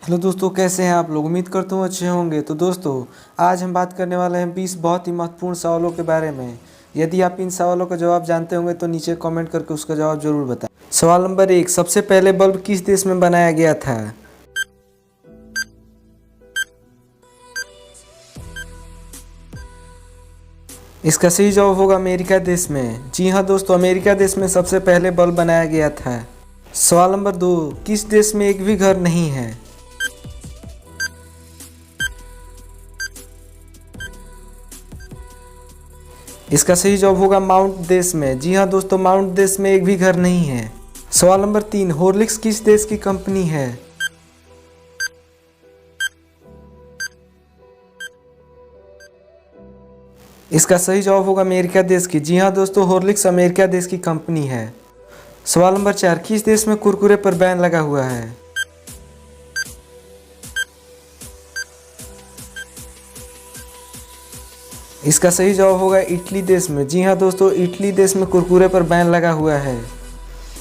Hello दोस्तों, कैसे हैं आप लोग। उम्मीद करता हूँ अच्छे होंगे। तो दोस्तों, आज हम बात करने वाले हैं 20 बहुत ही महत्वपूर्ण सवालों के बारे में। यदि आप इन सवालों का जवाब जानते होंगे तो नीचे कमेंट करके उसका जवाब जरूर बताएं। सवाल नंबर 1, सबसे पहले बल्ब किस देश में बनाया गया था। इसका सही जवाब होगा अमेरिका देश में। जी हाँ दोस्तों, अमेरिका देश में सबसे पहले बल्ब बनाया गया था। सवाल नंबर 2, किस देश में एक भी घर नहीं है। इसका सही जवाब होगा माउंट देश में। जी हाँ दोस्तों, माउंट देश में एक भी घर नहीं है। सवाल नंबर 3, हॉर्लिक्स किस देश की कंपनी है। इसका सही जवाब होगा अमेरिका देश की। जी हाँ दोस्तों, हॉर्लिक्स अमेरिका देश की कंपनी है। सवाल नंबर 4, किस देश में कुरकुरे पर बैन लगा हुआ है। इसका सही जवाब होगा इटली देश में। जी हाँ दोस्तों, इटली देश में कुरकुरे पर बैन लगा हुआ है।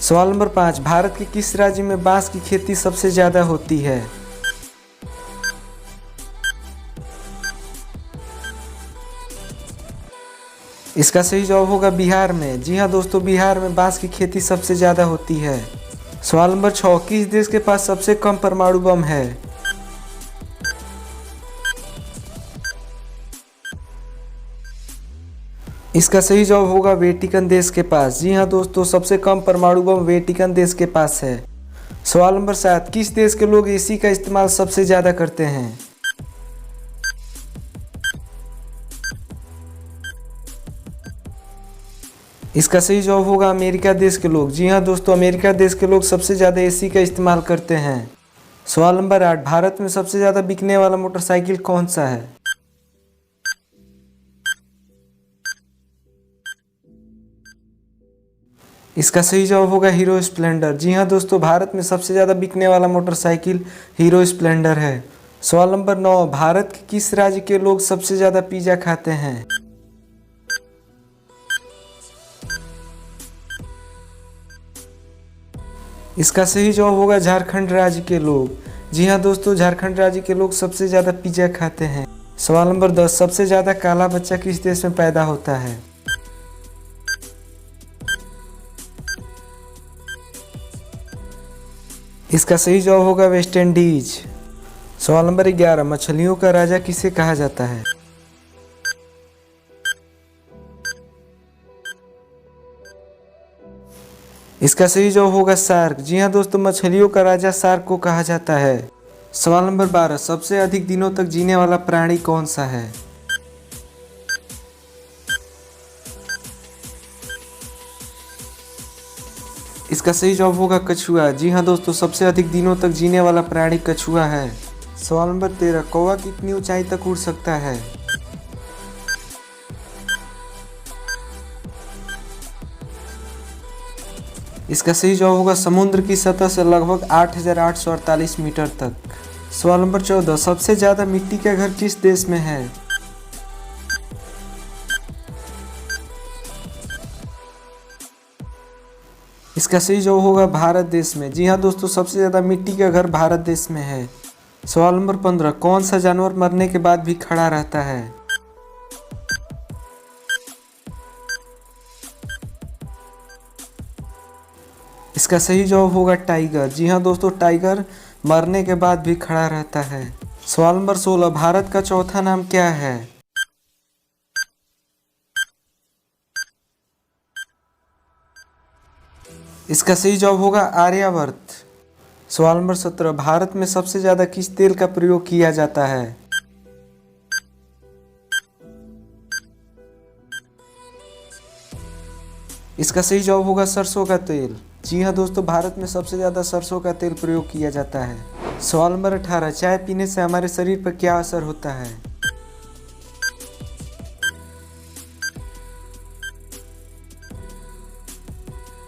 सवाल नंबर 5, भारत के किस राज्य में बांस की खेती सबसे ज़्यादा होती है। इसका सही जवाब होगा बिहार में। जी हाँ दोस्तों, बिहार में बांस की खेती सबसे ज़्यादा होती है। सवाल नंबर 6, किस देश के पास सबसे कम परमाणु बम है। इसका सही जवाब होगा वेटिकन देश के पास। जी हाँ दोस्तों, सबसे कम परमाणु बम वेटिकन देश के पास है। सवाल नंबर 7, किस देश के लोग एसी का इस्तेमाल सबसे ज़्यादा करते हैं। इसका सही जवाब होगा अमेरिका देश के लोग। जी हाँ दोस्तों, अमेरिका देश के लोग सबसे ज़्यादा एसी का इस्तेमाल करते हैं। सवाल नंबर 8, भारत में सबसे ज़्यादा बिकने वाला मोटरसाइकिल कौन सा है। इसका सही जवाब होगा हीरो स्प्लेंडर। जी हाँ दोस्तों, भारत में सबसे ज़्यादा बिकने वाला मोटरसाइकिल हीरो स्प्लेंडर है। सवाल नंबर 9, भारत के किस राज्य के लोग सबसे ज़्यादा पिज़्ज़ा खाते हैं। इसका सही जवाब होगा झारखंड राज्य के लोग। जी हाँ दोस्तों, झारखंड राज्य के लोग सबसे ज़्यादा पिज़्ज़ा खाते हैं। सवाल नंबर 10, सबसे ज़्यादा काला बच्चा किस देश में पैदा होता है। इसका सही जवाब होगा वेस्ट इंडीज। सवाल नंबर 11, मछलियों का राजा किसे कहा जाता है। इसका सही जवाब होगा शार्क। जी हाँ दोस्तों, मछलियों का राजा शार्क को कहा जाता है। सवाल नंबर 12, सबसे अधिक दिनों तक जीने वाला प्राणी कौन सा है। इसका सही जवाब होगा कछुआ। जी हाँ दोस्तों, सबसे अधिक दिनों तक जीने वाला प्राणी कछुआ है। सवाल नंबर 13, कौवा कितनी ऊंचाई तक उड़ सकता है। इसका सही जवाब होगा समुद्र की सतह से लगभग 8,848 मीटर तक। सवाल नंबर 14, सबसे ज्यादा मिट्टी का घर किस देश में है। इसका सही जवाब होगा भारत देश में। जी हाँ दोस्तों, सबसे ज्यादा मिट्टी का घर भारत देश में है। सवाल नंबर 15, कौन सा जानवर मरने के बाद भी खड़ा रहता है। इसका सही जवाब होगा टाइगर। जी हाँ दोस्तों, टाइगर मरने के बाद भी खड़ा रहता है। सवाल नंबर 16, भारत का चौथा नाम क्या है। इसका सही जवाब होगा आर्यवर्त। सवाल नंबर 17, भारत में सबसे ज्यादा किस तेल का प्रयोग किया जाता है। इसका सही जवाब होगा सरसों का तेल। जी हाँ दोस्तों, भारत में सबसे ज्यादा सरसों का तेल प्रयोग किया जाता है। सवाल नंबर 18, चाय पीने से हमारे शरीर पर क्या असर होता है।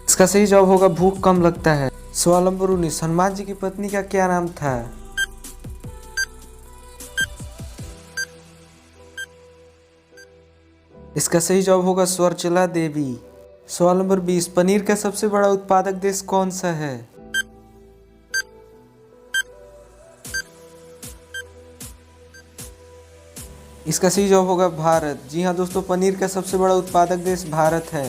इसका सही जवाब होगा भूख कम लगता है। सवाल नंबर 19, हनुमान जी की पत्नी का क्या नाम था। इसका सही जवाब होगा स्वर्चला देवी। सवाल नंबर 20, पनीर का सबसे बड़ा उत्पादक देश कौन सा है। इसका सही जवाब होगा भारत। जी हाँ दोस्तों, पनीर का सबसे बड़ा उत्पादक देश भारत है।